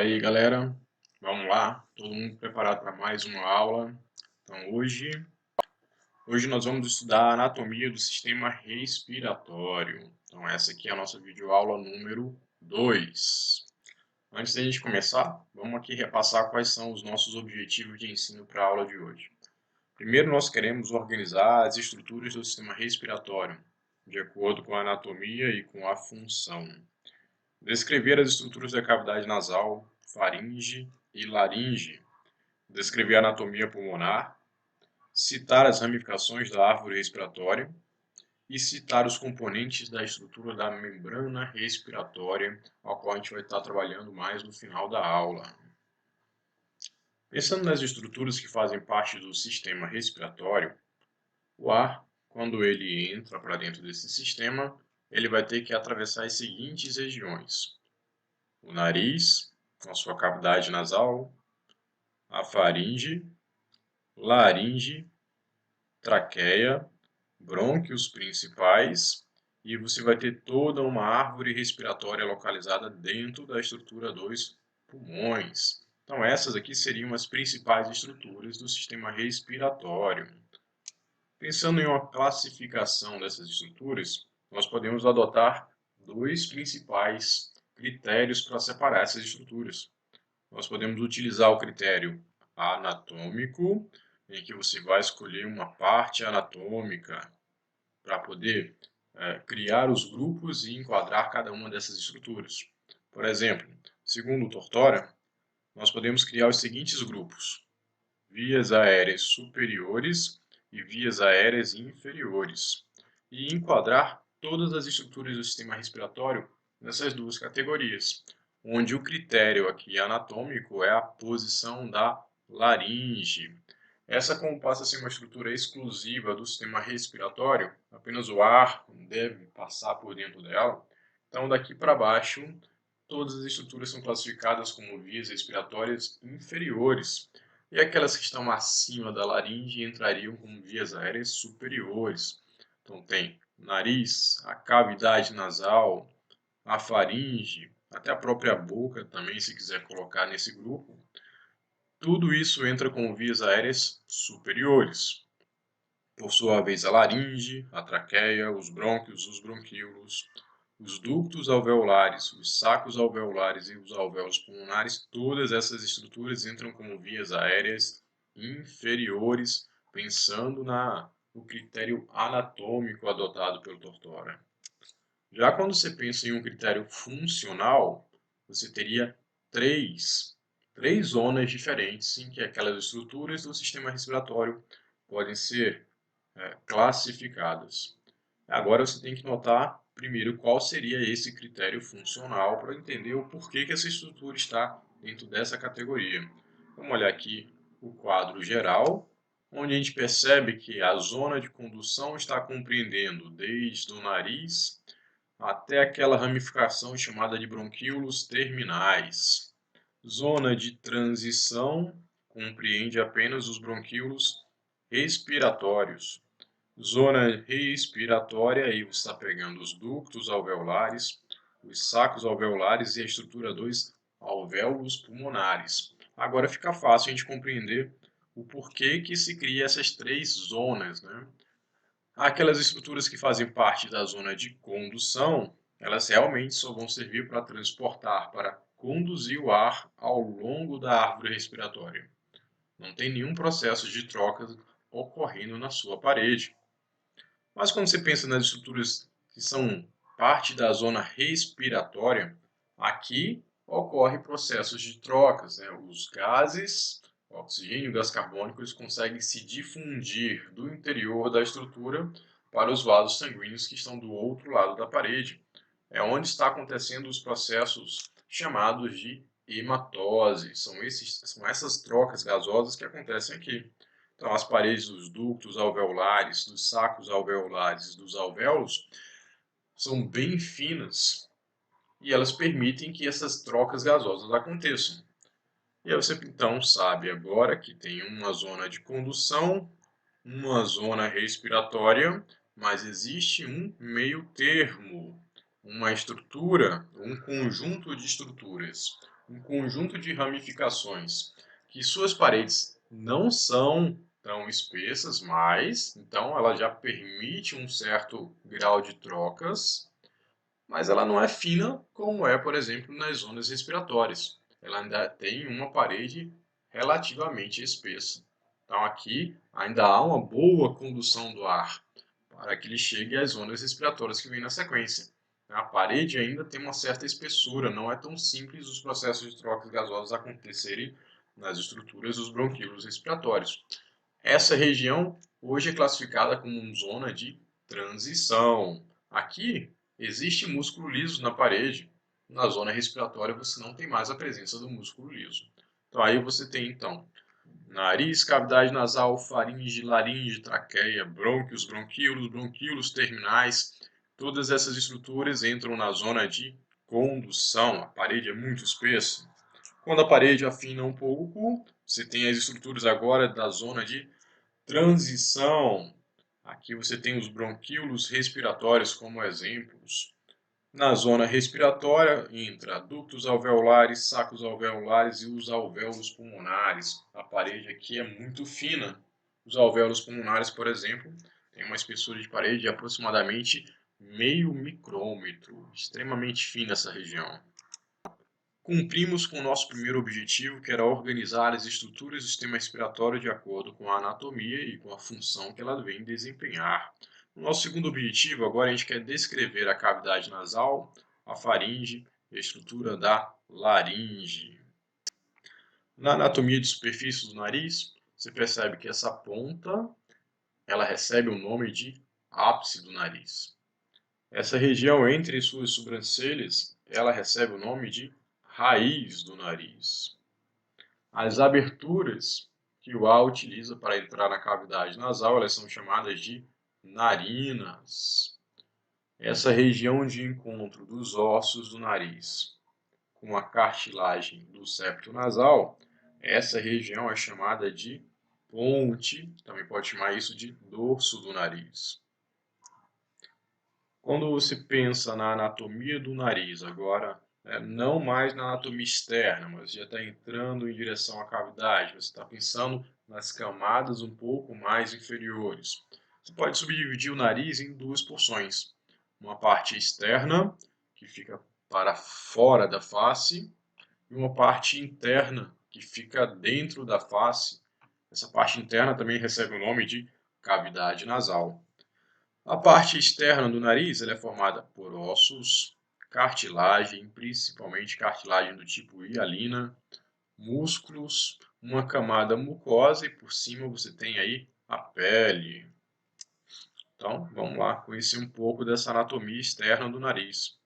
Fala aí, galera. Vamos lá, todo mundo preparado para mais uma aula? Então, hoje nós vamos estudar a anatomia do sistema respiratório. Então, essa aqui é a nossa videoaula número 2. Antes da gente começar, vamos aqui repassar quais são os nossos objetivos de ensino para a aula de hoje. Primeiro, nós queremos organizar as estruturas do sistema respiratório, de acordo com a anatomia e com a função. Descrever as estruturas da cavidade nasal, faringe e laringe. Descrever a anatomia pulmonar. Citar as ramificações da árvore respiratória. E citar os componentes da estrutura da membrana respiratória, ao qual a gente vai estar trabalhando mais no final da aula. Pensando nas estruturas que fazem parte do sistema respiratório, o ar, quando ele entra para dentro desse sistema, ele vai ter que atravessar as seguintes regiões: o nariz, com a sua cavidade nasal, a faringe, laringe, traqueia, brônquios principais, e você vai ter toda uma árvore respiratória localizada dentro da estrutura dos pulmões. Então essas aqui seriam as principais estruturas do sistema respiratório. Pensando em uma classificação dessas estruturas, nós podemos adotar dois principais critérios para separar essas estruturas. Nós podemos utilizar o critério anatômico, em que você vai escolher uma parte anatômica para poder criar os grupos e enquadrar cada uma dessas estruturas. Por exemplo, segundo o Tortora, nós podemos criar os seguintes grupos: vias aéreas superiores e vias aéreas inferiores, e enquadrar todas as estruturas do sistema respiratório nessas duas categorias, onde o critério aqui anatômico é a posição da laringe. Essa, como passa a ser uma estrutura exclusiva do sistema respiratório, apenas o ar deve passar por dentro dela. Então, daqui para baixo, todas as estruturas são classificadas como vias respiratórias inferiores, e aquelas que estão acima da laringe entrariam como vias aéreas superiores. Então, tem o nariz, a cavidade nasal, a faringe, até a própria boca também, se quiser colocar nesse grupo. Tudo isso entra como vias aéreas superiores. Por sua vez, a laringe, a traqueia, os brônquios, os bronquíolos, os ductos alveolares, os sacos alveolares e os alvéolos pulmonares, todas essas estruturas entram como vias aéreas inferiores, pensando no critério anatômico adotado pelo Tortora. Já quando você pensa em um critério funcional, você teria três zonas diferentes em que aquelas estruturas do sistema respiratório podem ser classificadas. Agora você tem que notar primeiro qual seria esse critério funcional para entender o porquê que essa estrutura está dentro dessa categoria. Vamos olhar aqui o quadro geral, onde a gente percebe que a zona de condução está compreendendo desde o nariz até aquela ramificação chamada de bronquíolos terminais. Zona de transição compreende apenas os bronquíolos respiratórios. Zona respiratória, aí você está pegando os ductos alveolares, os sacos alveolares e a estrutura dos alvéolos pulmonares. Agora fica fácil a gente compreender o porquê que se cria essas três zonas, né? Aquelas estruturas que fazem parte da zona de condução, elas realmente só vão servir para transportar, para conduzir o ar ao longo da árvore respiratória. Não tem nenhum processo de troca ocorrendo na sua parede. Mas quando você pensa nas estruturas que são parte da zona respiratória, aqui ocorre processos de trocas, né? Os gases, oxigênio e gás carbônico, eles conseguem se difundir do interior da estrutura para os vasos sanguíneos que estão do outro lado da parede. É onde está acontecendo os processos chamados de hematose. São essas trocas gasosas que acontecem aqui. Então, as paredes dos ductos alveolares, dos sacos alveolares, dos alvéolos, são bem finas e elas permitem que essas trocas gasosas aconteçam. E aí você então sabe agora que tem uma zona de condução, uma zona respiratória, mas existe um meio termo, uma estrutura, um conjunto de estruturas, um conjunto de ramificações que suas paredes não são tão espessas, mas então ela já permite um certo grau de trocas, mas ela não é fina como é, por exemplo, nas zonas respiratórias. Ela ainda tem uma parede relativamente espessa. Então aqui ainda há uma boa condução do ar para que ele chegue às zonas respiratórias que vêm na sequência. A parede ainda tem uma certa espessura, não é tão simples os processos de trocas gasosas acontecerem nas estruturas dos bronquíolos respiratórios. Essa região hoje é classificada como uma zona de transição. Aqui existe músculo liso na parede. Na zona respiratória você não tem mais a presença do músculo liso. Então aí você tem então nariz, cavidade nasal, faringe, laringe, traqueia, brônquios, bronquíolos, bronquíolos terminais. Todas essas estruturas entram na zona de condução. A parede é muito espessa. Quando a parede afina um pouco, você tem as estruturas agora da zona de transição. Aqui você tem os bronquíolos respiratórios como exemplos. Na zona respiratória, entra ductos alveolares, sacos alveolares e os alvéolos pulmonares. A parede aqui é muito fina. Os alvéolos pulmonares, por exemplo, têm uma espessura de parede de aproximadamente meio micrômetro. Extremamente fina essa região. Cumprimos com o nosso primeiro objetivo, que era organizar as estruturas do sistema respiratório de acordo com a anatomia e com a função que ela vem desempenhar. O nosso segundo objetivo, agora a gente quer descrever a cavidade nasal, a faringe e a estrutura da laringe. Na anatomia de superfície do nariz, você percebe que essa ponta ela recebe o nome de ápice do nariz. Essa região entre suas sobrancelhas, ela recebe o nome de raiz do nariz. As aberturas que o ar utiliza para entrar na cavidade nasal, elas são chamadas de narinas. Essa região de encontro dos ossos do nariz com a cartilagem do septo nasal, essa região é chamada de ponte, também pode chamar isso de dorso do nariz. Quando você pensa na anatomia do nariz, agora, não mais na anatomia externa, mas já está entrando em direção à cavidade, você está pensando nas camadas um pouco mais inferiores. Você pode subdividir o nariz em duas porções. Uma parte externa, que fica para fora da face, e uma parte interna, que fica dentro da face. Essa parte interna também recebe o nome de cavidade nasal. A parte externa do nariz ela é formada por ossos, cartilagem, principalmente cartilagem do tipo hialina, músculos, uma camada mucosa e por cima você tem aí a pele. Então, vamos lá conhecer um pouco dessa anatomia externa do nariz.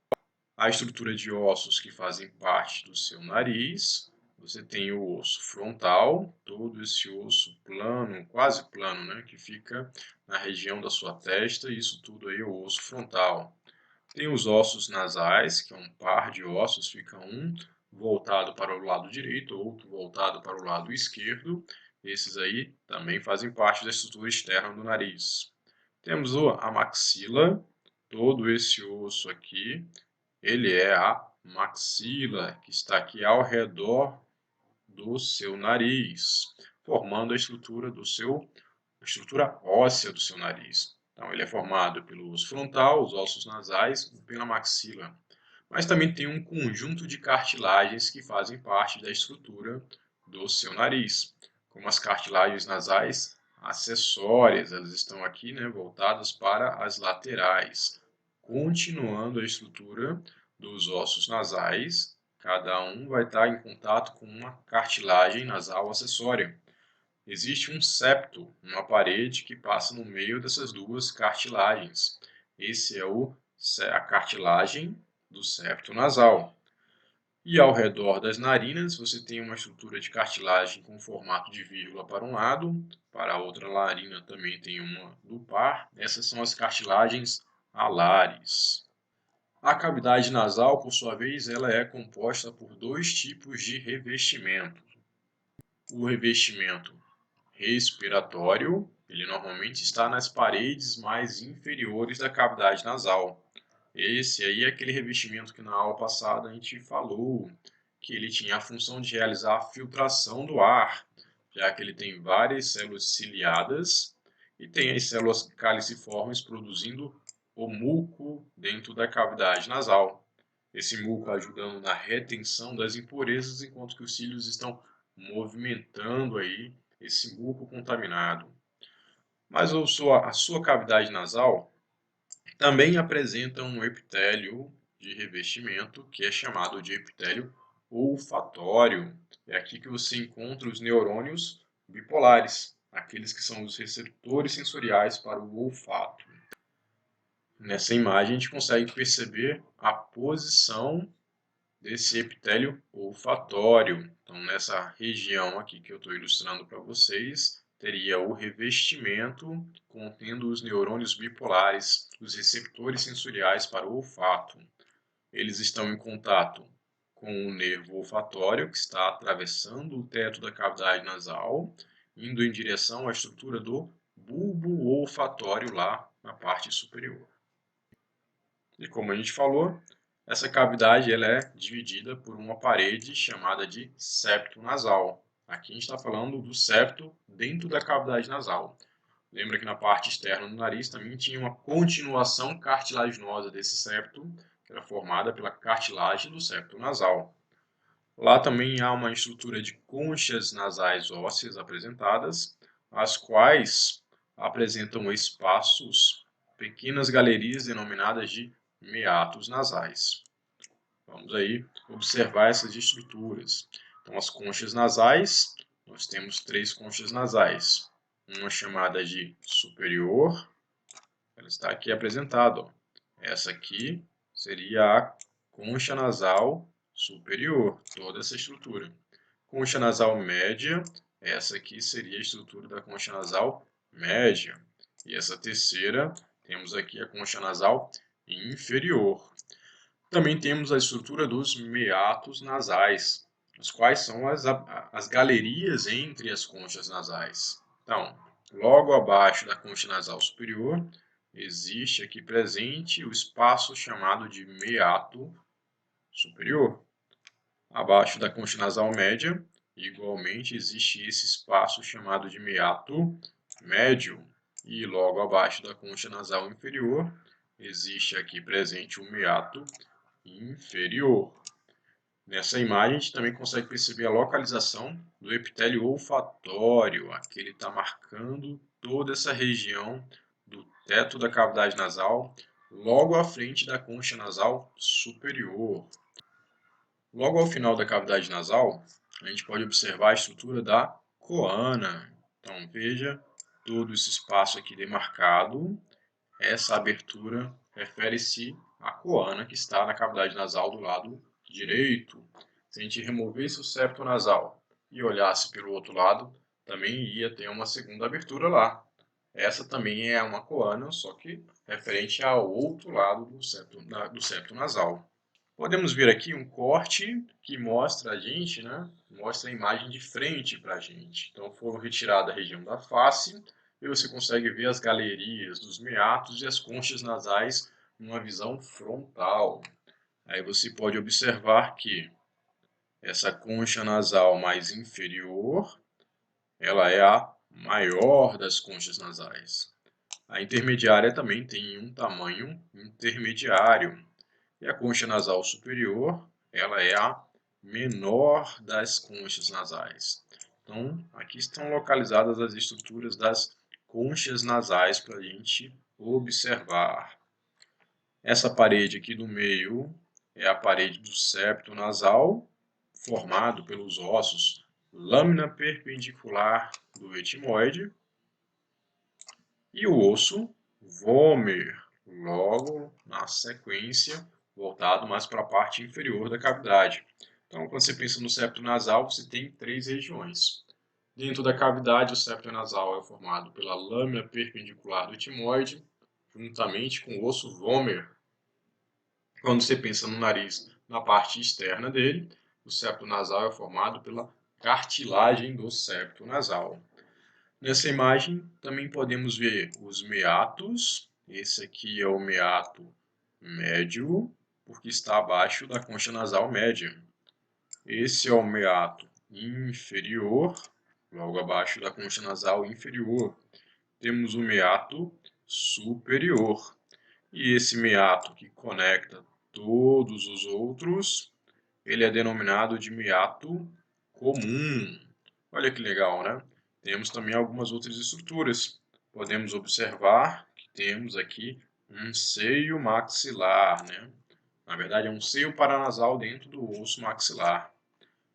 A estrutura de ossos que fazem parte do seu nariz. Você tem o osso frontal, todo esse osso plano, quase plano, né, que fica na região da sua testa, isso tudo aí é o osso frontal. Tem os ossos nasais, que é um par de ossos, fica um voltado para o lado direito, outro voltado para o lado esquerdo. Esses aí também fazem parte da estrutura externa do nariz. Temos a maxila, todo esse osso aqui, ele é a maxila, que está aqui ao redor do seu nariz, formando a estrutura a estrutura óssea do seu nariz. Então, ele é formado pelo osso frontal, os ossos nasais e pela maxila. Mas também tem um conjunto de cartilagens que fazem parte da estrutura do seu nariz, como as cartilagens nasais acessórias, elas estão aqui, né, voltadas para as laterais, continuando a estrutura dos ossos nasais. Cada um vai estar em contato com uma cartilagem nasal acessória. Existe um septo, uma parede que passa no meio dessas duas cartilagens. Esse é a cartilagem do septo nasal. E ao redor das narinas você tem uma estrutura de cartilagem com formato de vírgula para um lado, para a outra narina também tem uma do par. Essas são as cartilagens alares. A cavidade nasal, por sua vez, ela é composta por dois tipos de revestimento. O revestimento respiratório, ele normalmente está nas paredes mais inferiores da cavidade nasal. Esse aí é aquele revestimento que na aula passada a gente falou. que ele tinha a função de realizar a filtração do ar, já que ele tem várias células ciliadas e tem as células caliciformes produzindo o muco dentro da cavidade nasal. Esse muco ajudando na retenção das impurezas, enquanto que os cílios estão movimentando aí esse muco contaminado. Mas a sua cavidade nasal também apresenta um epitélio de revestimento, que é chamado de epitélio olfatório. É aqui que você encontra os neurônios bipolares, aqueles que são os receptores sensoriais para o olfato. Nessa imagem a gente consegue perceber a posição desse epitélio olfatório. Então, nessa região aqui que eu estou ilustrando para vocês, teria o revestimento contendo os neurônios bipolares, os receptores sensoriais para o olfato. Eles estão em contato com o nervo olfatório, que está atravessando o teto da cavidade nasal, indo em direção à estrutura do bulbo olfatório lá na parte superior. E como a gente falou, essa cavidade ela é dividida por uma parede chamada de septo nasal. Aqui a gente está falando do septo dentro da cavidade nasal. Lembra que na parte externa do nariz também tinha uma continuação cartilaginosa desse septo, que era formada pela cartilagem do septo nasal. Lá também há uma estrutura de conchas nasais ósseas apresentadas, as quais apresentam espaços, pequenas galerias denominadas de meatos nasais. Vamos aí observar essas estruturas. Então, as conchas nasais, nós temos 3 conchas nasais. Uma chamada de superior, ela está aqui apresentada. Ó. Essa aqui seria a concha nasal superior, toda essa estrutura. Concha nasal média, essa aqui seria a estrutura da concha nasal média. E essa terceira, temos aqui a concha nasal inferior. Também temos a estrutura dos meatos nasais, os quais são as galerias entre as conchas nasais. Então, logo abaixo da concha nasal superior, existe aqui presente o espaço chamado de meato superior. Abaixo da concha nasal média, igualmente existe esse espaço chamado de meato médio. E logo abaixo da concha nasal inferior, existe aqui presente o meato inferior. Nessa imagem, a gente também consegue perceber a localização do epitélio olfatório. Aqui ele está marcando toda essa região do teto da cavidade nasal, logo à frente da concha nasal superior. Logo ao final da cavidade nasal, a gente pode observar a estrutura da coana. Então, veja todo esse espaço aqui demarcado. Essa abertura refere-se à coana que está na cavidade nasal do lado direito. Se a gente removesse o septo nasal e olhasse pelo outro lado, também ia ter uma segunda abertura lá. Essa também é uma coana, só que referente ao outro lado do septo nasal. Podemos ver aqui um corte que mostra a gente, mostra a imagem de frente para a gente. Então, foram retiradas a região da face e você consegue ver as galerias dos meatos e as conchas nasais numa visão frontal. Aí você pode observar que essa concha nasal mais inferior, ela é a maior das conchas nasais. A intermediária também tem um tamanho intermediário. E a concha nasal superior, ela é a menor das conchas nasais. Então, aqui estão localizadas as estruturas das conchas nasais para a gente observar. Essa parede aqui do meio é a parede do septo nasal, formado pelos ossos lâmina perpendicular do etimoide e o osso vômer, logo na sequência, voltado mais para a parte inferior da cavidade. Então, quando você pensa no septo nasal, você tem 3 regiões. Dentro da cavidade, o septo nasal é formado pela lâmina perpendicular do etimoide, juntamente com o osso vômer. Quando você pensa no nariz, na parte externa dele, o septo nasal é formado pela cartilagem do septo nasal. Nessa imagem, também podemos ver os meatos. Esse aqui é o meato médio, porque está abaixo da concha nasal média. Esse é o meato inferior, logo abaixo da concha nasal inferior. Temos o meato superior. E esse meato que conecta todos os outros, ele é denominado de meato comum. Olha que legal, né? Temos também algumas outras estruturas. Podemos observar que temos aqui um seio maxilar, né? Na verdade, é um seio paranasal dentro do osso maxilar.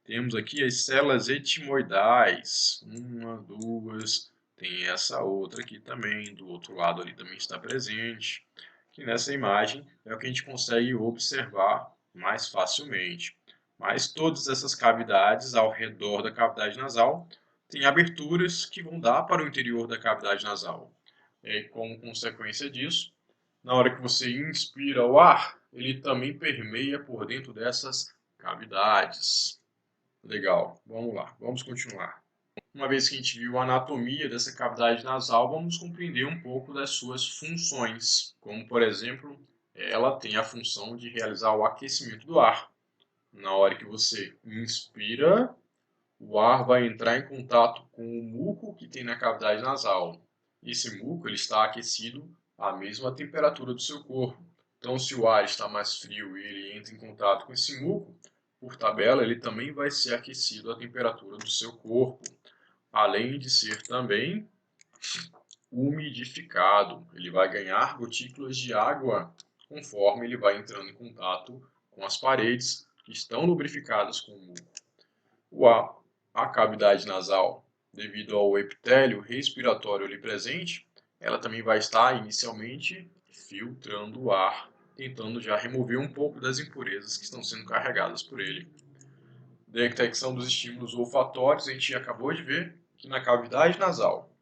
Temos aqui as células etimoidais. Uma, duas. Tem essa outra aqui também. Do outro lado ali também está presente. Que nessa imagem é o que a gente consegue observar mais facilmente. Mas todas essas cavidades ao redor da cavidade nasal têm aberturas que vão dar para o interior da cavidade nasal. E como consequência disso, na hora que você inspira o ar, ele também permeia por dentro dessas cavidades. Legal, vamos lá, vamos continuar. Uma vez que a gente viu a anatomia dessa cavidade nasal, vamos compreender um pouco das suas funções, como por exemplo, ela tem a função de realizar o aquecimento do ar. Na hora que você inspira, o ar vai entrar em contato com o muco que tem na cavidade nasal. Esse muco ele está aquecido à mesma temperatura do seu corpo. Então, se o ar está mais frio e ele entra em contato com esse muco, por tabela, ele também vai ser aquecido à temperatura do seu corpo, além de ser também umidificado. Ele vai ganhar gotículas de água conforme ele vai entrando em contato com as paredes que estão lubrificadas com o muco. A cavidade nasal, devido ao epitélio respiratório ali presente, ela também vai estar inicialmente filtrando o ar, tentando já remover um pouco das impurezas que estão sendo carregadas por ele. Detecção dos estímulos olfatórios, a gente acabou de ver que na cavidade nasal,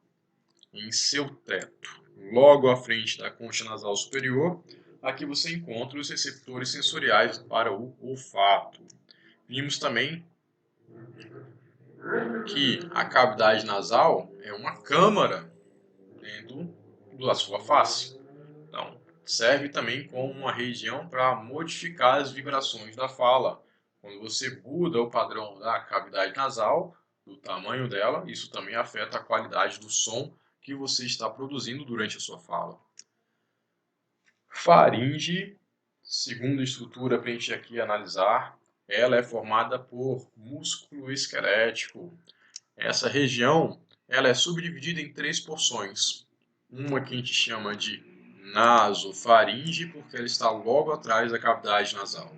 em seu teto, logo à frente da concha nasal superior, aqui você encontra os receptores sensoriais para o olfato. Vimos também que a cavidade nasal é uma câmara dentro da sua face. Então, serve também como uma região para modificar as vibrações da fala. Quando você muda o padrão da cavidade nasal, do tamanho dela, isso também afeta a qualidade do som que você está produzindo durante a sua fala. Faringe, segunda estrutura para a gente aqui analisar, ela é formada por músculo esquelético. Essa região ela é subdividida em 3 porções. Uma que a gente chama de nasofaringe, porque ela está logo atrás da cavidade nasal.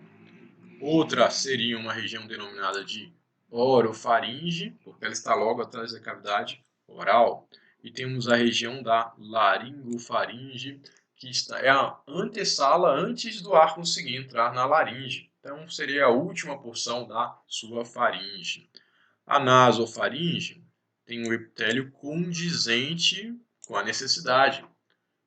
Outra seria uma região denominada de orofaringe, porque ela está logo atrás da cavidade oral. E temos a região da laringofaringe, que é a antessala antes do ar conseguir entrar na laringe. Então, seria a última porção da sua faringe. A nasofaringe tem um epitélio condizente com a necessidade.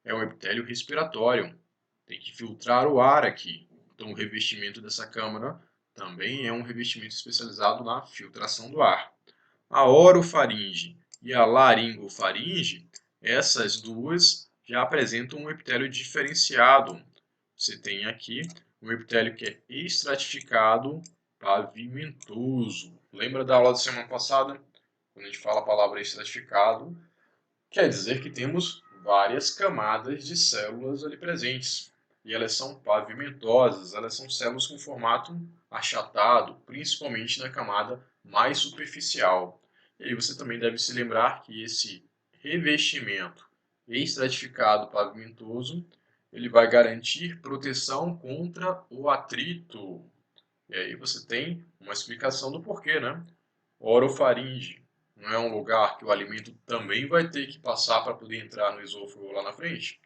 É um epitélio respiratório. Tem que filtrar o ar aqui. Então, o revestimento dessa câmara também é um revestimento especializado na filtração do ar. A orofaringe e a laringofaringe, essas duas já apresentam um epitélio diferenciado. Você tem aqui um epitélio que é estratificado pavimentoso. Lembra da aula da semana passada? Quando a gente fala a palavra estratificado, quer dizer que temos várias camadas de células ali presentes. E elas são pavimentosas, elas são células com formato achatado, principalmente na camada mais superficial. E aí você também deve se lembrar que esse revestimento estratificado pavimentoso, ele vai garantir proteção contra o atrito. E aí você tem uma explicação do porquê, né? Orofaringe não é um lugar que o alimento também vai ter que passar para poder entrar no esôfago lá na frente?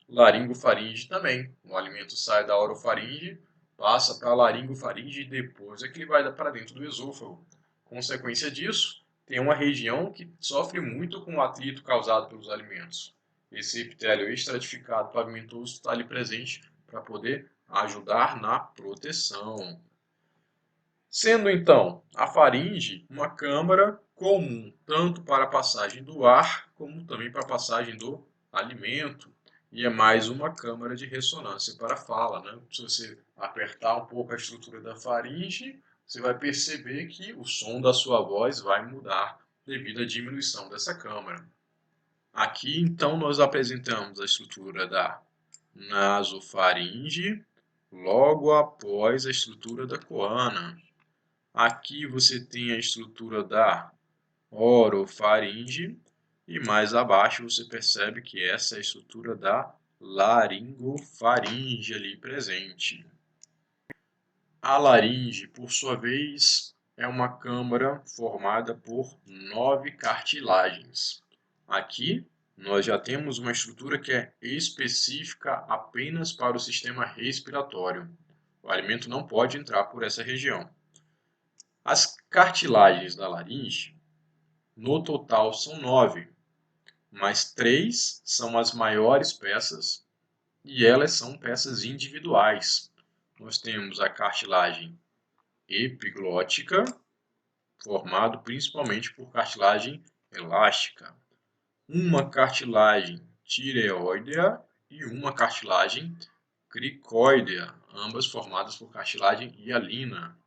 Laringofaringe também. O alimento sai da orofaringe, passa para a laringofaringe e depois é que ele vai para dentro do esôfago. Consequência disso, tem uma região que sofre muito com o atrito causado pelos alimentos. Esse epitélio estratificado pavimentoso está ali presente para poder ajudar na proteção. Sendo então a faringe uma câmara comum, tanto para a passagem do ar, como também para a passagem do alimento. E é mais uma câmara de ressonância para a fala, né? Se você apertar um pouco a estrutura da faringe, você vai perceber que o som da sua voz vai mudar devido à diminuição dessa câmara. Aqui, então, nós apresentamos a estrutura da nasofaringe, logo após a estrutura da coana. Aqui você tem a estrutura da orofaringe e mais abaixo você percebe que essa é a estrutura da laringofaringe ali presente. A laringe, por sua vez, é uma câmara formada por 9 cartilagens. Aqui nós já temos uma estrutura que é específica apenas para o sistema respiratório. O alimento não pode entrar por essa região. As cartilagens da laringe, no total, são 9, mas 3 são as maiores peças e elas são peças individuais. Nós temos a cartilagem epiglótica, formado principalmente por cartilagem elástica, uma cartilagem tireoidea e uma cartilagem cricoidea, ambas formadas por cartilagem hialina.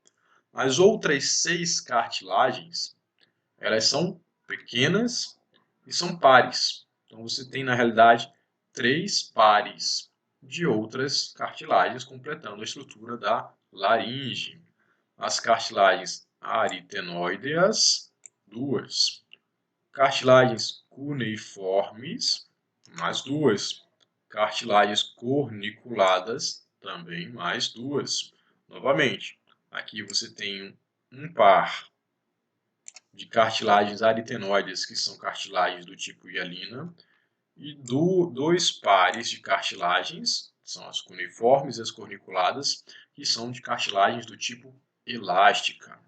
As outras 6 cartilagens, elas são pequenas e são pares. Então você tem na realidade 3 pares de outras cartilagens completando a estrutura da laringe. As cartilagens aritenoideas, 2. Cartilagens cuneiformes, mais 2. Cartilagens corniculadas, também mais 2. Novamente, aqui você tem um par de cartilagens aritenoides, que são cartilagens do tipo hialina, e 2 pares de cartilagens, são as cuneiformes e as corniculadas, que são de cartilagens do tipo elástica.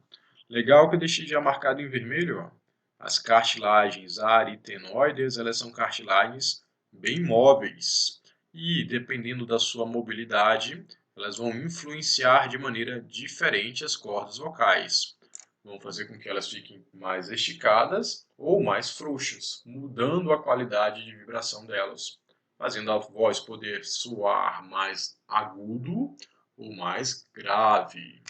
Legal que eu deixei já marcado em vermelho, ó. As cartilagens aritenoides, elas são cartilagens bem móveis e, dependendo da sua mobilidade, elas vão influenciar de maneira diferente as cordas vocais. Vão fazer com que elas fiquem mais esticadas ou mais frouxas, mudando a qualidade de vibração delas, fazendo a voz poder soar mais agudo ou mais grave.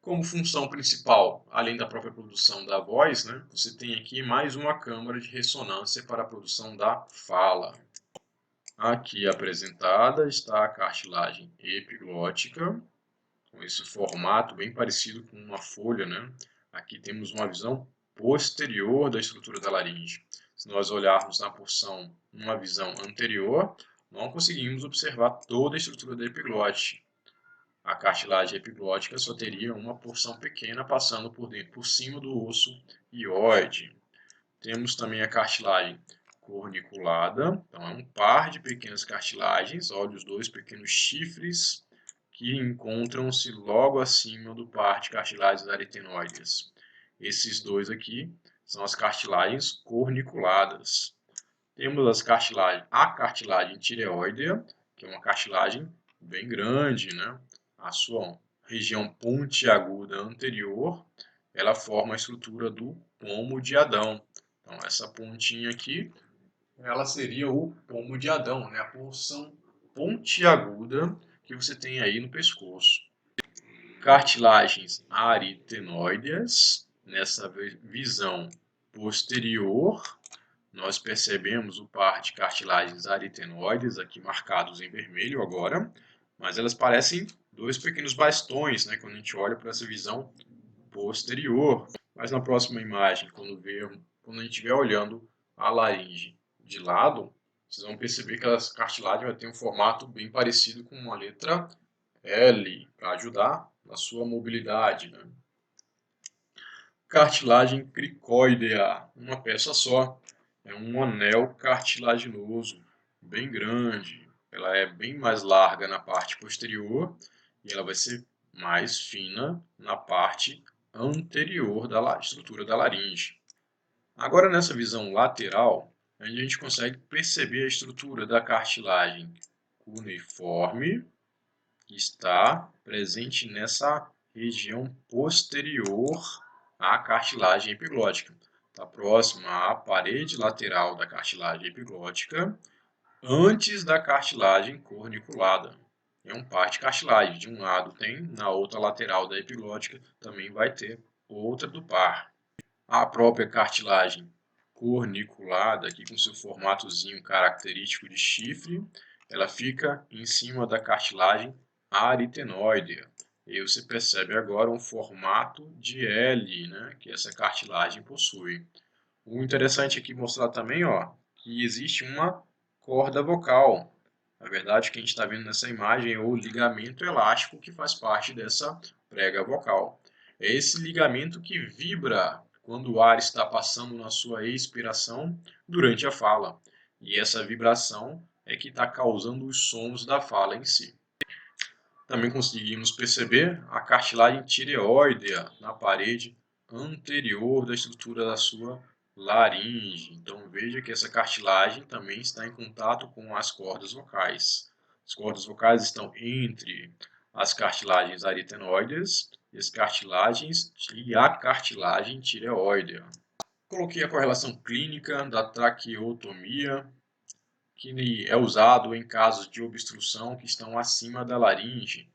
Como função principal, além da própria produção da voz, você tem aqui mais uma câmara de ressonância para a produção da fala. Aqui apresentada está a cartilagem epiglótica, com esse formato bem parecido com uma folha, Aqui temos uma visão posterior da estrutura da laringe. Se nós olharmos na porção, numa visão anterior, não conseguimos observar toda a estrutura da epiglote. A cartilagem epiglótica só teria uma porção pequena passando por cima do osso hioide. Temos também a cartilagem corniculada, então é um par de pequenas cartilagens, olha os 2 pequenos chifres que encontram-se logo acima do par de cartilagens aritenoides. Esses 2 aqui são as cartilagens corniculadas. Temos a cartilagem tireoidea, que é uma cartilagem bem grande, A sua região pontiaguda anterior, ela forma a estrutura do pomo de Adão. Então, essa pontinha aqui, ela seria o pomo de Adão, A porção pontiaguda que você tem aí no pescoço. Cartilagens aritenoideas, nessa visão posterior, nós percebemos o par de cartilagens aritenoides, aqui marcados em vermelho agora, mas elas parecem 2 pequenos bastões, quando a gente olha para essa visão posterior. Mas na próxima imagem, quando a gente estiver olhando a laringe de lado, vocês vão perceber que as cartilagens vai ter um formato bem parecido com uma letra L, para ajudar na sua mobilidade. Cartilagem cricoidea, uma peça só. É um anel cartilaginoso, bem grande. Ela é bem mais larga na parte posterior e ela vai ser mais fina na parte anterior da estrutura da laringe. Agora, nessa visão lateral, a gente consegue perceber a estrutura da cartilagem cuneiforme, que está presente nessa região posterior à cartilagem epiglótica. Está próxima à parede lateral da cartilagem epiglótica, antes da cartilagem corniculada. é um par de cartilagem. De um lado tem, na outra lateral da epiglótica também vai ter outra do par. A própria cartilagem corniculada, aqui com seu formatozinho característico de chifre, ela fica em cima da cartilagem aritenoide. E você percebe agora um formato de L, né, que essa cartilagem possui. O interessante aqui mostrar também, ó, que existe uma corda vocal. Na verdade, o que a gente está vendo nessa imagem é o ligamento elástico que faz parte dessa prega vocal. É esse ligamento que vibra quando o ar está passando na sua expiração durante a fala. E essa vibração é que está causando os sons da fala em si. Também conseguimos perceber a cartilagem tireoidea na parede anterior da estrutura da sua laringe. Então veja que essa cartilagem também está em contato com as cordas vocais. As cordas vocais estão entre as cartilagens aritenoides e a cartilagem tireoidea. Coloquei a correlação clínica da traqueotomia, que é usado em casos de obstrução que estão acima da laringe.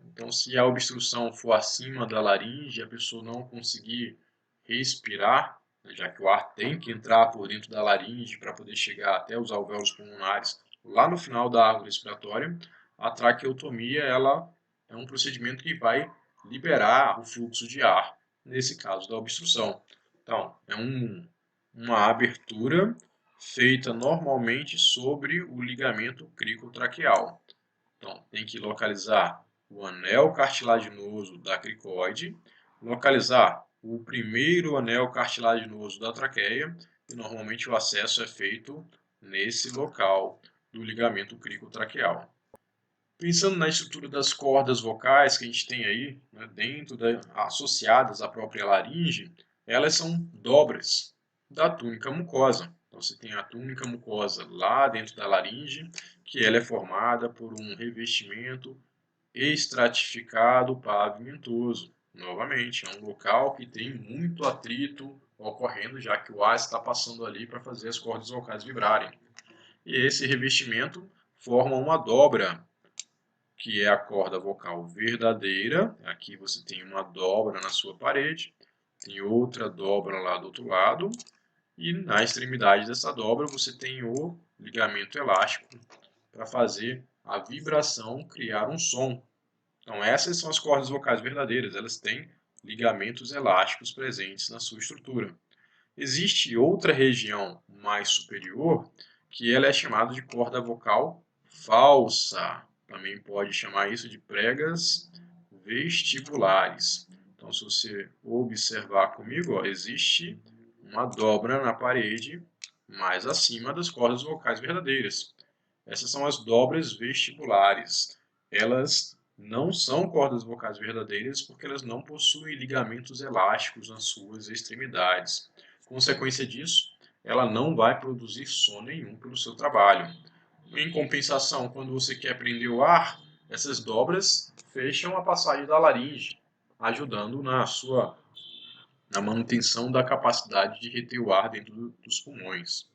Então, se a obstrução for acima da laringe, a pessoa não conseguir respirar, já que o ar tem que entrar por dentro da laringe para poder chegar até os alvéolos pulmonares, lá no final da árvore respiratória, a traqueotomia ela é um procedimento que vai liberar o fluxo de ar, nesse caso da obstrução. Então, é uma abertura feita normalmente sobre o ligamento cricotraqueal. Então, tem que localizar o anel cartilaginoso da cricoide, localizar o primeiro anel cartilaginoso da traqueia, e normalmente o acesso é feito nesse local do ligamento cricotraqueal. Pensando na estrutura das cordas vocais que a gente tem aí, né, associadas à própria laringe, elas são dobras da túnica mucosa. Então você tem a túnica mucosa lá dentro da laringe, que ela é formada por um revestimento estratificado pavimentoso. Novamente, é um local que tem muito atrito ocorrendo, já que o ar está passando ali para fazer as cordas vocais vibrarem. E esse revestimento forma uma dobra, que é a corda vocal verdadeira. Aqui você tem uma dobra na sua parede, tem outra dobra lá do outro lado, e na extremidade dessa dobra você tem o ligamento elástico para fazer a vibração criar um som. Então essas são as cordas vocais verdadeiras, elas têm ligamentos elásticos presentes na sua estrutura. Existe outra região mais superior que ela é chamada de corda vocal falsa. Também pode chamar isso de pregas vestibulares. Então, se você observar comigo, ó, existe uma dobra na parede mais acima das cordas vocais verdadeiras. Essas são as dobras vestibulares. Elas não são cordas vocais verdadeiras porque elas não possuem ligamentos elásticos nas suas extremidades. Consequência disso, ela não vai produzir som nenhum pelo seu trabalho. Em compensação, quando você quer prender o ar, essas dobras fecham a passagem da laringe, ajudando na manutenção da capacidade de reter o ar dentro dos pulmões.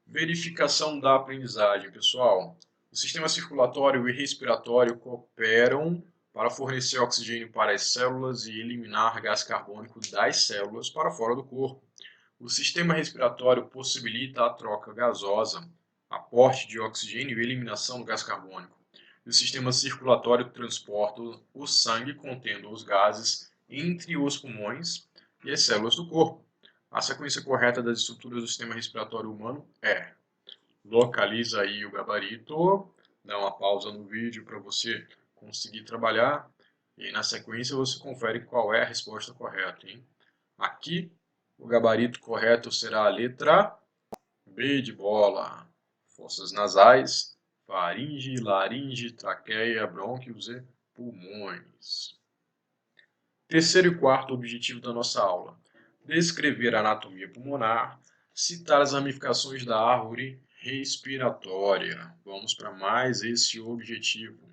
Verificação da aprendizagem, pessoal. O sistema circulatório e respiratório cooperam para fornecer oxigênio para as células e eliminar gás carbônico das células para fora do corpo. O sistema respiratório possibilita a troca gasosa, aporte de oxigênio e eliminação do gás carbônico. E o sistema circulatório transporta o sangue contendo os gases entre os pulmões e as células do corpo. A sequência correta das estruturas do sistema respiratório humano é: localiza aí o gabarito, dá uma pausa no vídeo para você conseguir trabalhar, e aí na sequência você confere qual é a resposta correta, hein? Aqui, o gabarito correto será a letra B de bola. Fossas nasais, faringe, laringe, traqueia, brônquios e pulmões. Terceiro e quarto objetivo da nossa aula: descrever a anatomia pulmonar, citar as ramificações da árvore respiratória. Vamos para mais esse objetivo.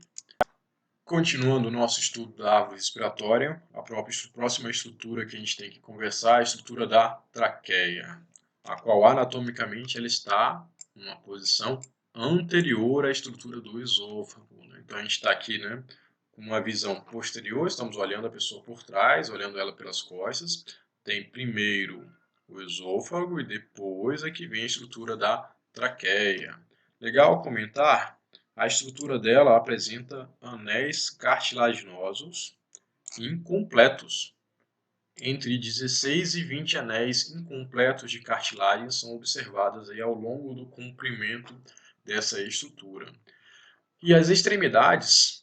Continuando o nosso estudo da árvore respiratória, a próxima estrutura que a gente tem que conversar é a estrutura da traqueia, a qual anatomicamente ela está numa posição anterior à estrutura do esôfago, né? Então a gente está aqui, né, com uma visão posterior, estamos olhando a pessoa por trás, olhando ela pelas costas. Tem primeiro o esôfago e depois é que vem a estrutura da traqueia. Legal comentar, a estrutura dela apresenta anéis cartilaginosos incompletos. Entre 16 e 20 anéis incompletos de cartilagem são observados aí ao longo do comprimento dessa estrutura. E as extremidades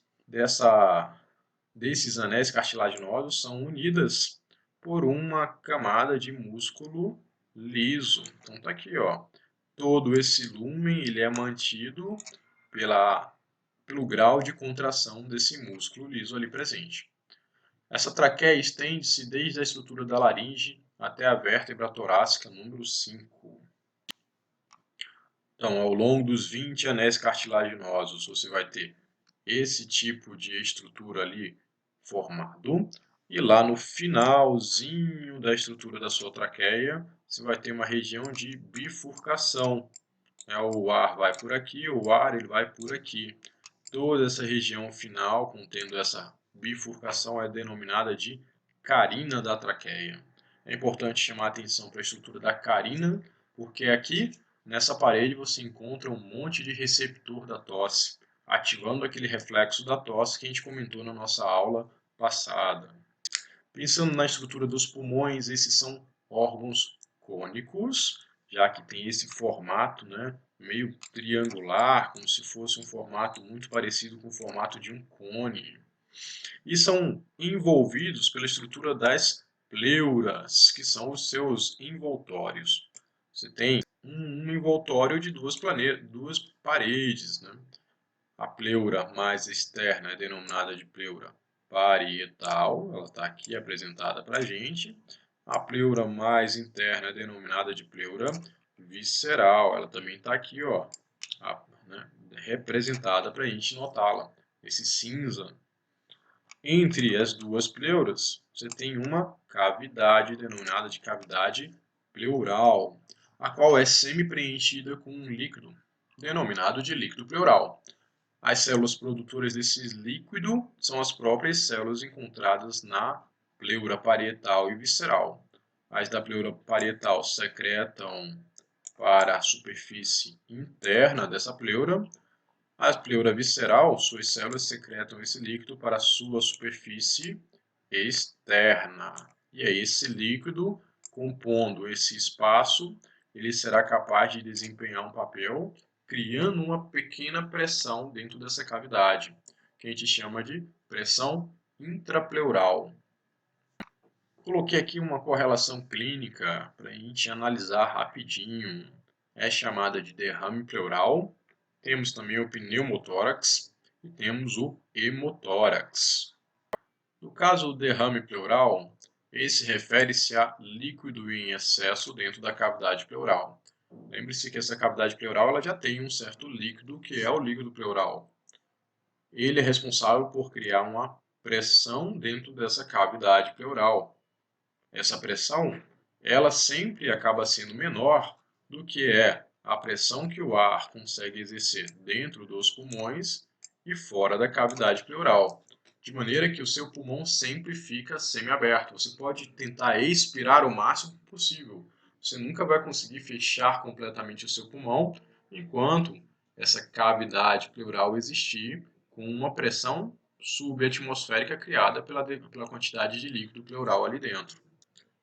desses anéis cartilaginosos são unidas por uma camada de músculo liso. Então tá aqui, ó. Todo esse lúmen ele é mantido pelo grau de contração desse músculo liso ali presente. Essa traqueia estende-se desde a estrutura da laringe até a vértebra torácica número 5. Então, ao longo dos 20 anéis cartilaginosos, você vai ter esse tipo de estrutura ali formado. E lá no finalzinho da estrutura da sua traqueia, você vai ter uma região de bifurcação. O ar vai por aqui, o ar ele vai por aqui. Toda essa região final contendo essa bifurcação é denominada de carina da traqueia. É importante chamar a atenção para a estrutura da carina, porque aqui nessa parede você encontra um monte de receptor da tosse, ativando aquele reflexo da tosse que a gente comentou na nossa aula passada. Pensando na estrutura dos pulmões, esses são órgãos cônicos, já que tem esse formato, né, meio triangular, como se fosse um formato muito parecido com o formato de um cone. E são envolvidos pela estrutura das pleuras, que são os seus envoltórios. Você tem um envoltório de duas paredes, né? A pleura mais externa é denominada de pleura parietal, ela está aqui apresentada para a gente. A pleura mais interna é denominada de pleura visceral, ela também está aqui, ó, né, representada para a gente notá-la, esse cinza. Entre as duas pleuras, você tem uma cavidade denominada de cavidade pleural, a qual é semi-preenchida com um líquido, denominado de líquido pleural. As células produtoras desse líquido são as próprias células encontradas na pleura parietal e visceral. As da pleura parietal secretam para a superfície interna dessa pleura. A pleura visceral, suas células secretam esse líquido para a sua superfície externa. E aí esse líquido, compondo esse espaço, ele será capaz de desempenhar um papel criando uma pequena pressão dentro dessa cavidade, que a gente chama de pressão intrapleural. Coloquei aqui uma correlação clínica para a gente analisar rapidinho. É chamada de derrame pleural. Temos também o pneumotórax e temos o hemotórax. No caso do derrame pleural, esse refere-se a líquido em excesso dentro da cavidade pleural. Lembre-se que essa cavidade pleural ela já tem um certo líquido, que é o líquido pleural. Ele é responsável por criar uma pressão dentro dessa cavidade pleural. Essa pressão, ela sempre acaba sendo menor do que é a pressão que o ar consegue exercer dentro dos pulmões e fora da cavidade pleural, de maneira que o seu pulmão sempre fica semiaberto. Você pode tentar expirar o máximo possível, você nunca vai conseguir fechar completamente o seu pulmão enquanto essa cavidade pleural existir com uma pressão subatmosférica criada pela quantidade de líquido pleural ali dentro.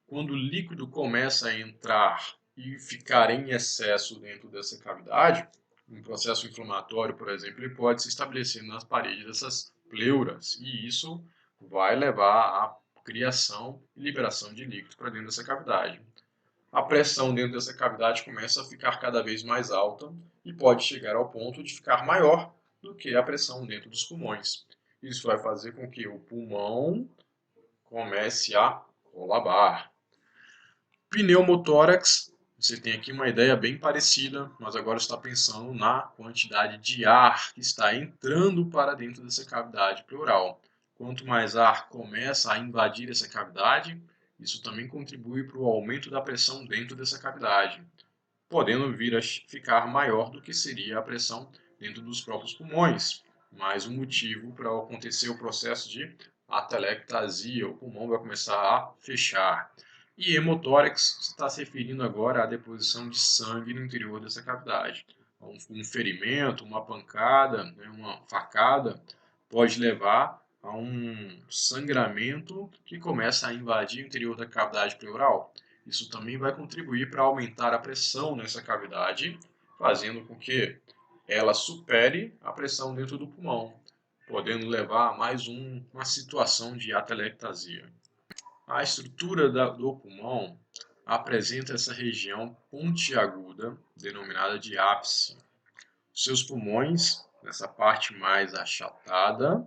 Quando o líquido começa a entrar e ficar em excesso dentro dessa cavidade, um processo inflamatório, por exemplo, ele pode se estabelecer nas paredes dessas pleuras e isso vai levar à criação e liberação de líquido para dentro dessa cavidade. A pressão dentro dessa cavidade começa a ficar cada vez mais alta e pode chegar ao ponto de ficar maior do que a pressão dentro dos pulmões. Isso vai fazer com que o pulmão comece a colabar. Pneumotórax, você tem aqui uma ideia bem parecida, mas agora está pensando na quantidade de ar que está entrando para dentro dessa cavidade pleural. Quanto mais ar começa a invadir essa cavidade, isso também contribui para o aumento da pressão dentro dessa cavidade, podendo vir a ficar maior do que seria a pressão dentro dos próprios pulmões. mais um motivo para acontecer o processo de atelectasia. O pulmão vai começar a fechar. E hemotórax está se referindo agora à deposição de sangue no interior dessa cavidade. Um ferimento, uma pancada, né, uma facada, pode levar a um sangramento que começa a invadir o interior da cavidade pleural. Isso também vai contribuir para aumentar a pressão nessa cavidade, fazendo com que ela supere a pressão dentro do pulmão, podendo levar a mais uma situação de atelectasia. A estrutura do pulmão apresenta essa região pontiaguda, denominada de ápice. Seus pulmões, nessa parte mais achatada,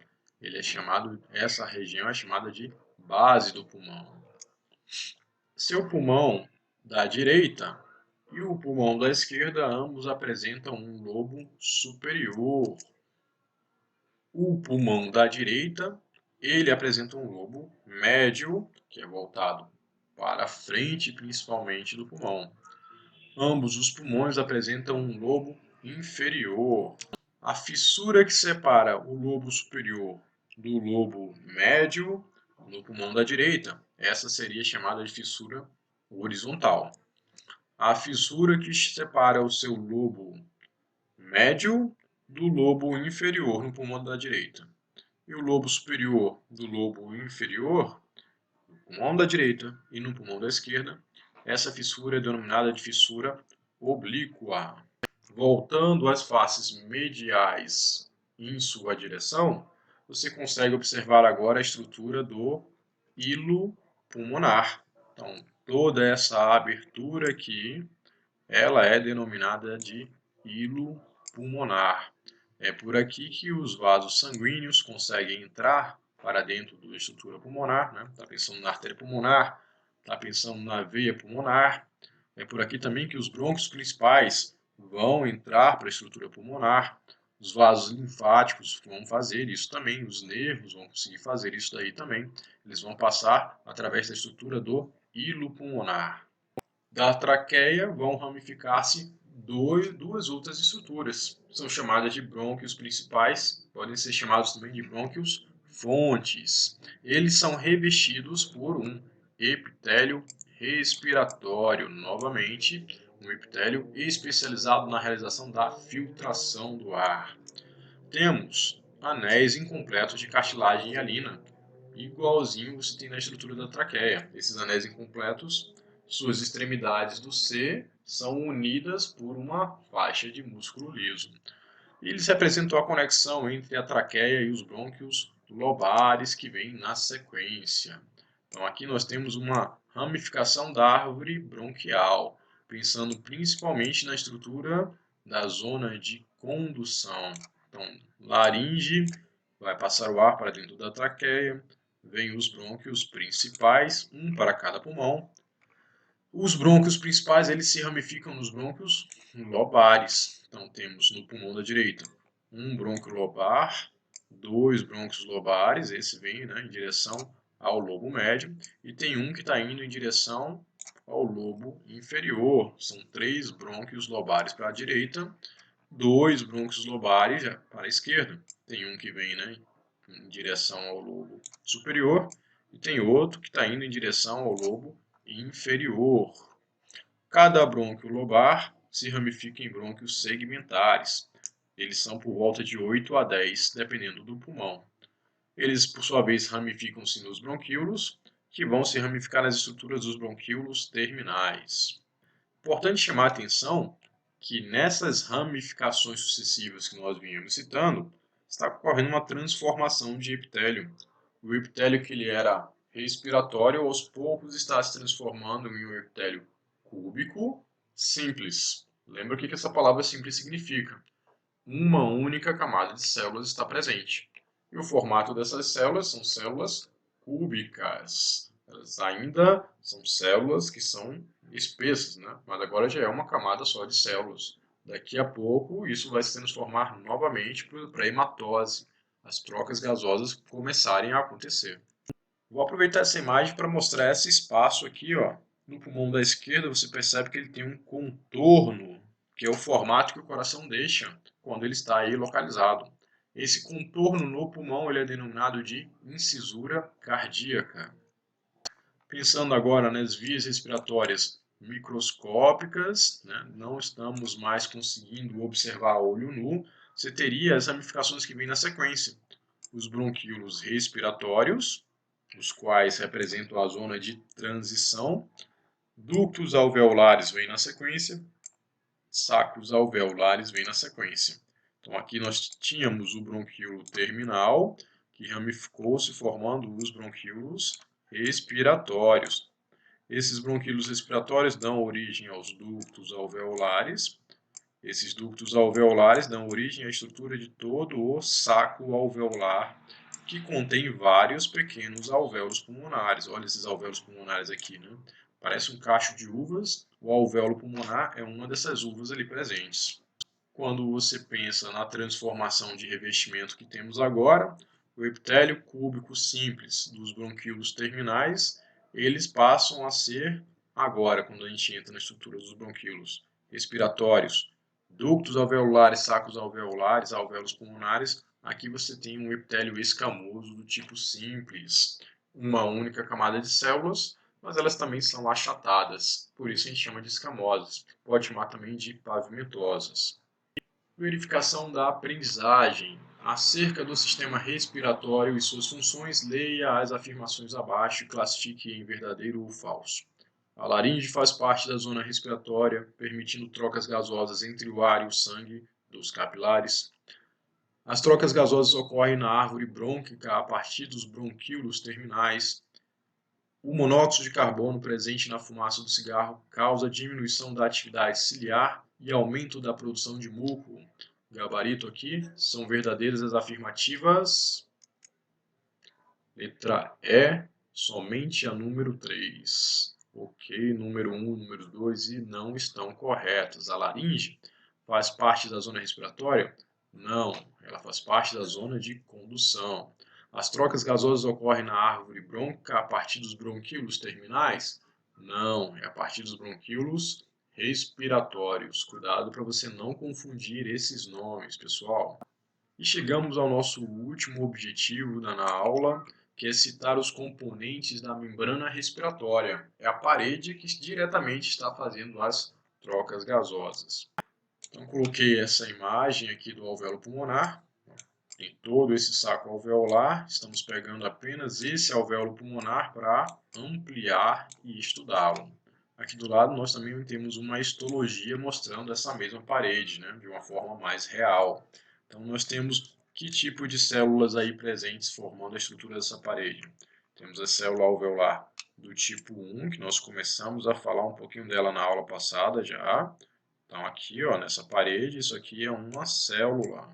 essa região é chamada de base do pulmão. Seu pulmão da direita e o pulmão da esquerda, ambos apresentam um lobo superior. O pulmão da direita, ele apresenta um lobo médio, que é voltado para a frente, principalmente do pulmão. Ambos os pulmões apresentam um lobo inferior. A fissura que separa o lobo superior do lobo médio no pulmão da direita, essa seria chamada de fissura horizontal. A fissura que separa o seu lobo médio do lobo inferior no pulmão da direita e o lobo superior do lobo inferior no pulmão da direita e no pulmão da esquerda, essa fissura é denominada de fissura oblíqua. Voltando às faces mediais em sua direção, você consegue observar agora a estrutura do hilo pulmonar. Então, toda essa abertura aqui, ela é denominada de hilo pulmonar. É por aqui que os vasos sanguíneos conseguem entrar para dentro da estrutura pulmonar, né? Está pensando na artéria pulmonar, está pensando na veia pulmonar. É por aqui também que os brônquios principais vão entrar para a estrutura pulmonar. Os vasos linfáticos vão fazer isso também, os nervos vão conseguir fazer isso daí também. Eles vão passar através da estrutura do hilo pulmonar. Da traqueia vão ramificar-se duas outras estruturas. São chamadas de brônquios principais, podem ser chamados também de brônquios fontes. Eles são revestidos por um epitélio respiratório, novamente, um epitélio especializado na realização da filtração do ar. Temos anéis incompletos de cartilagem hialina, igualzinho você tem na estrutura da traqueia. Esses anéis incompletos, suas extremidades do C são unidas por uma faixa de músculo liso. Eles representam a conexão entre a traqueia e os brônquios lobares que vem na sequência. Então aqui nós temos uma ramificação da árvore bronquial, pensando principalmente na estrutura da zona de condução. Então, laringe vai passar o ar para dentro da traqueia, vem os brônquios principais, um para cada pulmão. Os brônquios principais eles se ramificam nos brônquios lobares. Então temos no pulmão da direita um brônquio lobar, dois brônquios lobares, esse vem, né, em direção ao lobo médio, e tem um que está indo em direção ao lobo inferior. São três brônquios lobares para a direita, dois brônquios lobares para a esquerda. Tem um que vem, né, em direção ao lobo superior e tem outro que está indo em direção ao lobo inferior. Cada brônquio lobar se ramifica em brônquios segmentares. Eles são por volta de 8 a 10, dependendo do pulmão. Eles, por sua vez, ramificam-se nos bronquíolos, que vão se ramificar nas estruturas dos bronquíolos terminais. Importante chamar a atenção que nessas ramificações sucessivas que nós vínhamos citando, está ocorrendo uma transformação de epitélio. O epitélio que ele era respiratório, aos poucos está se transformando em um epitélio cúbico simples. Lembra o que essa palavra simples significa? Uma única camada de células está presente. E o formato dessas células são células cúbicas. Elas ainda são células que são espessas, né? Mas agora já é uma camada só de células. Daqui a pouco isso vai se transformar novamente para hematose, as trocas gasosas começarem a acontecer. Vou aproveitar essa imagem para mostrar esse espaço aqui, ó. No pulmão da esquerda você percebe que ele tem um contorno, que é o formato que o coração deixa quando ele está aí localizado. Esse contorno no pulmão ele é denominado de incisura cardíaca. Pensando agora nas vias respiratórias microscópicas, né, não estamos mais conseguindo observar a olho nu, você teria as ramificações que vêm na sequência. Os bronquíolos respiratórios, os quais representam a zona de transição, ductos alveolares vêm na sequência, sacos alveolares vêm na sequência. Então aqui nós tínhamos o bronquíolo terminal, que ramificou-se formando os bronquíolos respiratórios. Esses bronquíolos respiratórios dão origem aos ductos alveolares. Esses ductos alveolares dão origem à estrutura de todo o saco alveolar, que contém vários pequenos alvéolos pulmonares. Olha esses alvéolos pulmonares aqui, né? Parece um cacho de uvas. O alvéolo pulmonar é uma dessas uvas ali presentes. Quando você pensa na transformação de revestimento que temos agora, o epitélio cúbico simples dos bronquíolos terminais, eles passam a ser, agora, quando a gente entra na estrutura dos bronquíolos respiratórios, ductos alveolares, sacos alveolares, alvéolos pulmonares, aqui você tem um epitélio escamoso do tipo simples, uma única camada de células, mas elas também são achatadas, por isso a gente chama de escamosas. Pode chamar também de pavimentosas. Verificação da aprendizagem. Acerca do sistema respiratório e suas funções, leia as afirmações abaixo e classifique em verdadeiro ou falso. A laringe faz parte da zona respiratória, permitindo trocas gasosas entre o ar e o sangue dos capilares. As trocas gasosas ocorrem na árvore brônquica a partir dos bronquíolos terminais. O monóxido de carbono presente na fumaça do cigarro causa diminuição da atividade ciliar e aumento da produção de muco. Gabarito aqui são verdadeiras as afirmativas. Letra E, somente a número 3. Ok, número 1, número 2 e não estão corretas. A laringe faz parte da zona respiratória? Não, ela faz parte da zona de condução. As trocas gasosas ocorrem na árvore brônquica a partir dos bronquíolos terminais? Não, é a partir dos bronquíolos respiratórios. Cuidado para você não confundir esses nomes, pessoal. E chegamos ao nosso último objetivo na aula, que é citar os componentes da membrana respiratória. É a parede que diretamente está fazendo as trocas gasosas. Então, coloquei essa imagem aqui do alvéolo pulmonar. Em todo esse saco alveolar, estamos pegando apenas esse alvéolo pulmonar para ampliar e estudá-lo. Aqui do lado nós também temos uma histologia mostrando essa mesma parede, né, de uma forma mais real. Então nós temos que tipo de células aí presentes formando a estrutura dessa parede. Temos a célula alveolar do tipo 1, que nós começamos a falar um pouquinho dela na aula passada já. Então aqui, ó, nessa parede, isso aqui é uma célula.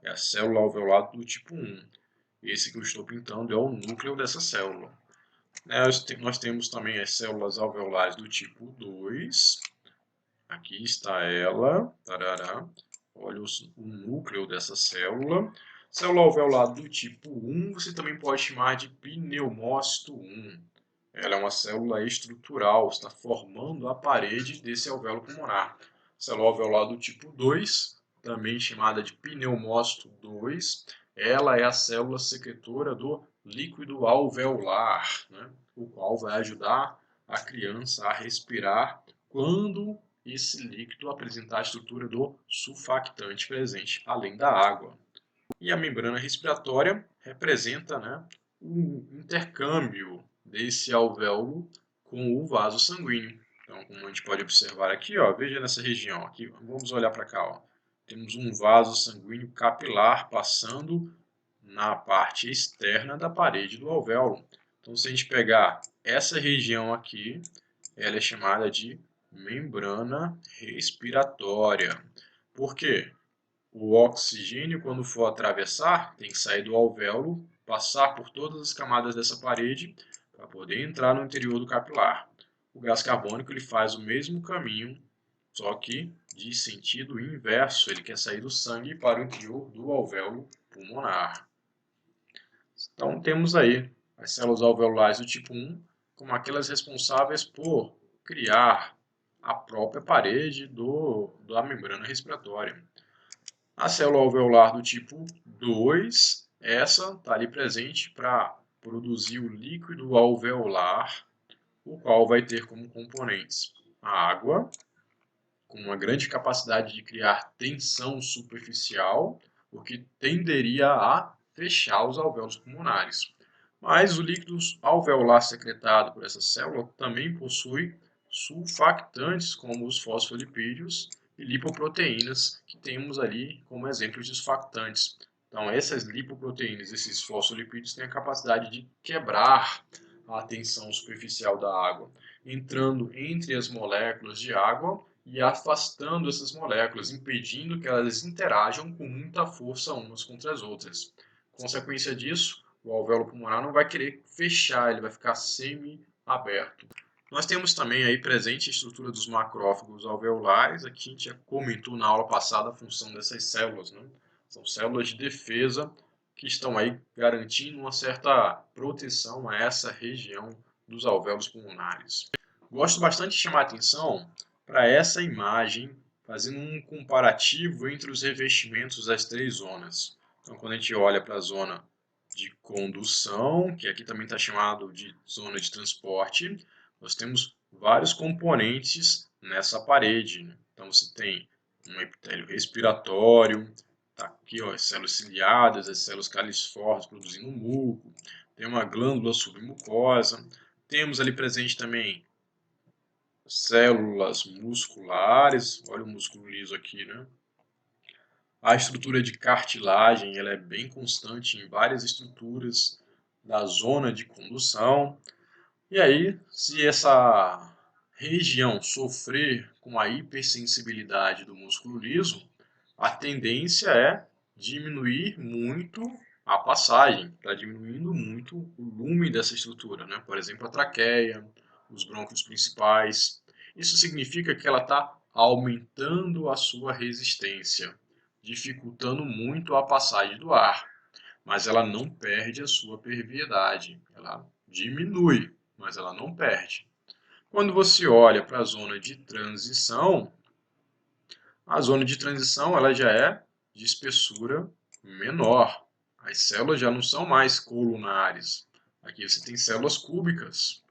É a célula alveolar do tipo 1. Esse que eu estou pintando é o núcleo dessa célula. Nós temos também as células alveolares do tipo 2. Aqui está ela. Tarará. Olha o núcleo dessa célula. Célula alveolar do tipo 1, você também pode chamar de pneumócito 1. Ela é uma célula estrutural, está formando a parede desse alvéolo pulmonar. Célula alveolar do tipo 2, também chamada de pneumócito 2, ela é a célula secretora do líquido alveolar, né, o qual vai ajudar a criança a respirar quando esse líquido apresentar a estrutura do sulfactante presente, além da água. E a membrana respiratória representa, né, o intercâmbio desse alvéolo com o vaso sanguíneo. Então, como a gente pode observar aqui, ó, veja nessa região, aqui, vamos olhar para cá, ó. Temos um vaso sanguíneo capilar passando na parte externa da parede do alvéolo. Então, se a gente pegar essa região aqui, ela é chamada de membrana respiratória. Por quê? O oxigênio, quando for atravessar, tem que sair do alvéolo, passar por todas as camadas dessa parede para poder entrar no interior do capilar. O gás carbônico ele faz o mesmo caminho, só que de sentido inverso. Ele quer sair do sangue para o interior do alvéolo pulmonar. Então temos aí as células alveolares do tipo 1 como aquelas responsáveis por criar a própria parede da membrana respiratória. A célula alveolar do tipo 2, essa está ali presente para produzir o líquido alveolar, o qual vai ter como componentes a água, com uma grande capacidade de criar tensão superficial, o que tenderia a fechar os alvéolos pulmonares. Mas o líquido alveolar secretado por essa célula também possui sulfactantes, como os fosfolipídios e lipoproteínas, que temos ali como exemplos de sulfactantes. Então, essas lipoproteínas, esses fosfolipídios, têm a capacidade de quebrar a tensão superficial da água, entrando entre as moléculas de água e afastando essas moléculas, impedindo que elas interajam com muita força umas contra as outras. Consequência disso, o alvéolo pulmonar não vai querer fechar, ele vai ficar semi-aberto. Nós temos também aí presente a estrutura dos macrófagos alveolares. Aqui a gente já comentou na aula passada a função dessas células, né? São células de defesa que estão aí garantindo uma certa proteção a essa região dos alvéolos pulmonares. Gosto bastante de chamar a atenção para essa imagem, fazendo um comparativo entre os revestimentos das três zonas. Então, quando a gente olha para a zona de condução, que aqui também está chamado de zona de transporte, nós temos vários componentes nessa parede, né? Então, você tem um epitélio respiratório, tá aqui, ó, as células ciliadas, as células caliciformes produzindo muco, tem uma glândula submucosa, temos ali presente também células musculares, olha o músculo liso aqui, né? A estrutura de cartilagem, ela é bem constante em várias estruturas da zona de condução. E aí, se essa região sofrer com a hipersensibilidade do músculo liso, a tendência é diminuir muito a passagem, está diminuindo muito o lume dessa estrutura, né? Por exemplo, a traqueia, os brônquios principais. Isso significa que ela está aumentando a sua resistência, dificultando muito a passagem do ar, mas ela não perde a sua perviedade, ela diminui, mas ela não perde. Quando você olha para a zona de transição ela já é de espessura menor. As células já não são mais colunares. Aqui você tem células cúbicas.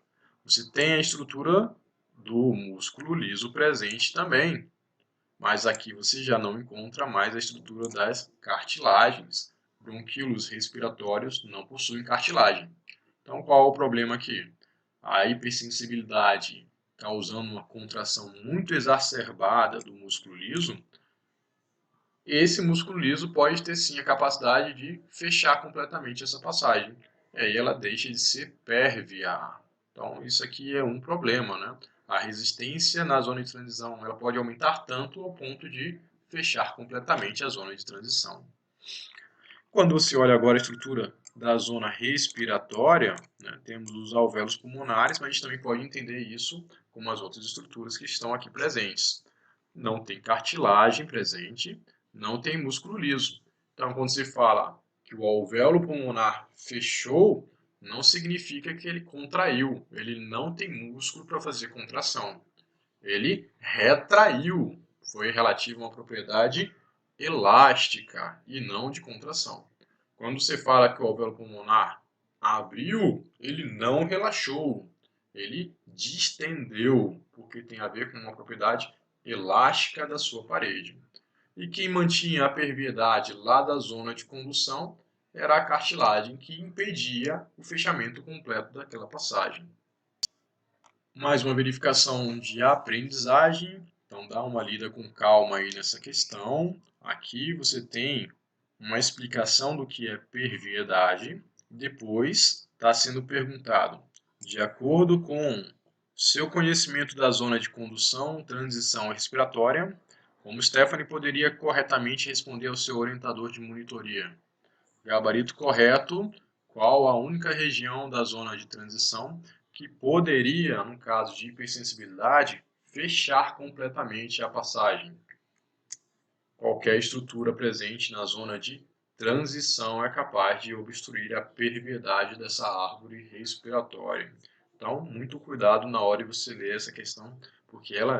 Você tem a estrutura do músculo liso presente também. Mas aqui você já não encontra mais a estrutura das cartilagens. Bronquíolos respiratórios não possuem cartilagem. Então, qual é o problema aqui? A hipersensibilidade causando uma contração muito exacerbada do músculo liso, esse músculo liso pode ter sim a capacidade de fechar completamente essa passagem. E aí ela deixa de ser perviar. Então, isso aqui é um problema, né? A resistência na zona de transição ela pode aumentar tanto ao ponto de fechar completamente a zona de transição. Quando você olha agora a estrutura da zona respiratória, né, temos os alvéolos pulmonares, mas a gente também pode entender isso como as outras estruturas que estão aqui presentes. Não tem cartilagem presente, não tem músculo liso. Então, quando se fala que o alvéolo pulmonar fechou, não significa que ele contraiu. Ele não tem músculo para fazer contração. Ele retraiu. Foi relativo a uma propriedade elástica e não de contração. Quando você fala que o alvéolo pulmonar abriu, ele não relaxou, ele distendeu, porque tem a ver com uma propriedade elástica da sua parede. E quem mantinha a perviedade lá da zona de condução era a cartilagem, que impedia o fechamento completo daquela passagem. Mais uma verificação de aprendizagem, então dá uma lida com calma aí nessa questão. Aqui você tem uma explicação do que é perviedade. Depois está sendo perguntado, de acordo com seu conhecimento da zona de condução, transição respiratória, como Stephanie poderia corretamente responder ao seu orientador de monitoria? Gabarito correto, qual a única região da zona de transição que poderia, no caso de hipersensibilidade, fechar completamente a passagem? Qualquer estrutura presente na zona de transição é capaz de obstruir a perviedade dessa árvore respiratória. Então, muito cuidado na hora de você ler essa questão, porque ela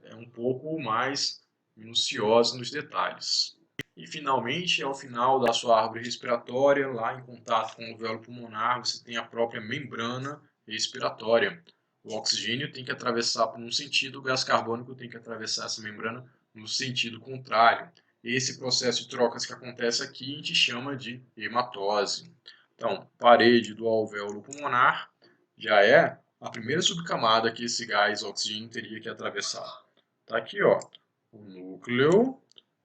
é um pouco mais minuciosa nos detalhes. E finalmente, ao final da sua árvore respiratória, lá em contato com o alvéolo pulmonar, você tem a própria membrana respiratória. O oxigênio tem que atravessar por um sentido, o gás carbônico tem que atravessar essa membrana no sentido contrário. Esse processo de trocas que acontece aqui a gente chama de hematose. Então, parede do alvéolo pulmonar já é a primeira subcamada que esse gás oxigênio teria que atravessar. Está aqui, ó, o núcleo.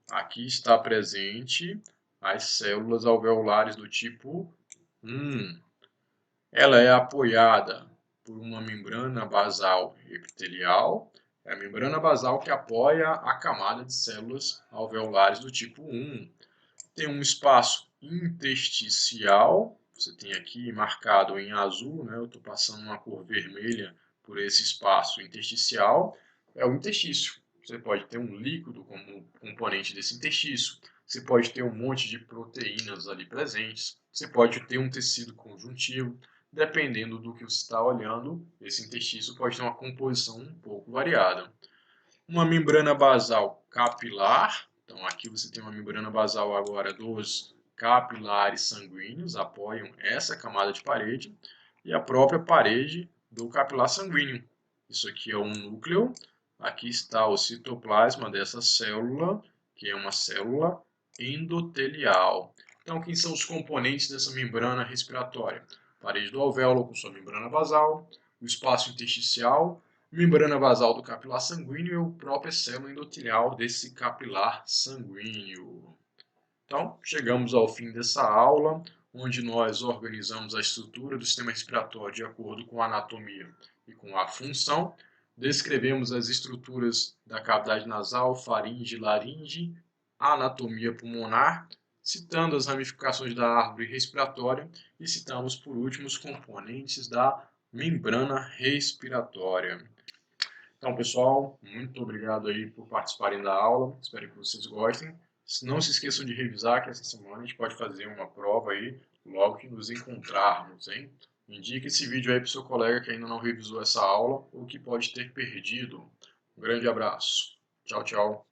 Aqui está presente as células alveolares do tipo 1. Ela é apoiada por uma membrana basal epitelial. É a membrana basal que apoia a camada de células alveolares do tipo 1. Tem um espaço intersticial. Você tem aqui marcado em azul, né? Eu estou passando uma cor vermelha por esse espaço intersticial. É o interstício. Você pode ter um líquido como componente desse interstício. Você pode ter um monte de proteínas ali presentes. Você pode ter um tecido conjuntivo. Dependendo do que você está olhando, esse interstício pode ter uma composição um pouco variada. Uma membrana basal capilar. Então, aqui você tem uma membrana basal agora dos capilares sanguíneos, apoiam essa camada de parede, e a própria parede do capilar sanguíneo. Isso aqui é um núcleo, aqui está o citoplasma dessa célula, que é uma célula endotelial. Então, quem são os componentes dessa membrana respiratória? Parede do alvéolo com sua membrana basal, o espaço intersticial, membrana basal do capilar sanguíneo e a própria célula endotelial desse capilar sanguíneo. Então, chegamos ao fim dessa aula, onde nós organizamos a estrutura do sistema respiratório de acordo com a anatomia e com a função, descrevemos as estruturas da cavidade nasal, faringe, laringe, a anatomia pulmonar, citando as ramificações da árvore respiratória e citamos, por último, os componentes da membrana respiratória. Então, pessoal, muito obrigado aí por participarem da aula. Espero que vocês gostem. Não se esqueçam de revisar, que essa semana a gente pode fazer uma prova aí logo que nos encontrarmos, hein? Indique esse vídeo aí para o seu colega que ainda não revisou essa aula ou que pode ter perdido. Um grande abraço. Tchau, tchau.